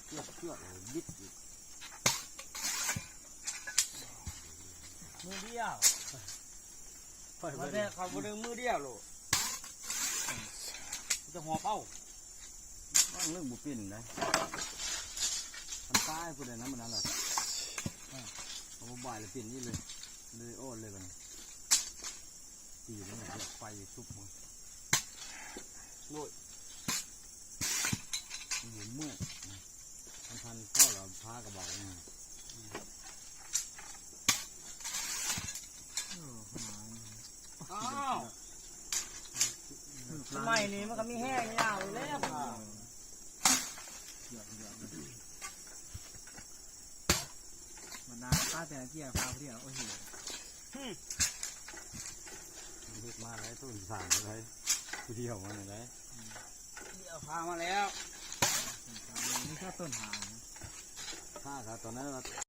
เชือกบิดมือเดียวมาเนี่ยเขาบดึงมือเดียวโลจะหัวเป้าว่างเรื่องบุปิ่นนะมันป้ายพูดเลยนะมันนั่นแหละเอาบ่ายเลยปิ่นนี่เลยโอ้เลยมันตีนี่แบบไฟซุปมันโน่ยหมุนมืดพันเข้าเราพากระบอกนี่อ้าวทำไมนี่มันก็มีแห้งยาวเลยแล้วมันนาป้าแต่เกี่ยวข้าวเดียวโอ้โหเด็กมาแล้วต้นสางอะไรเที่ยวมาไหนเดี๋ยวพามาแล้ว นี่แค่ต้นหาง ถ้าตอนนั้น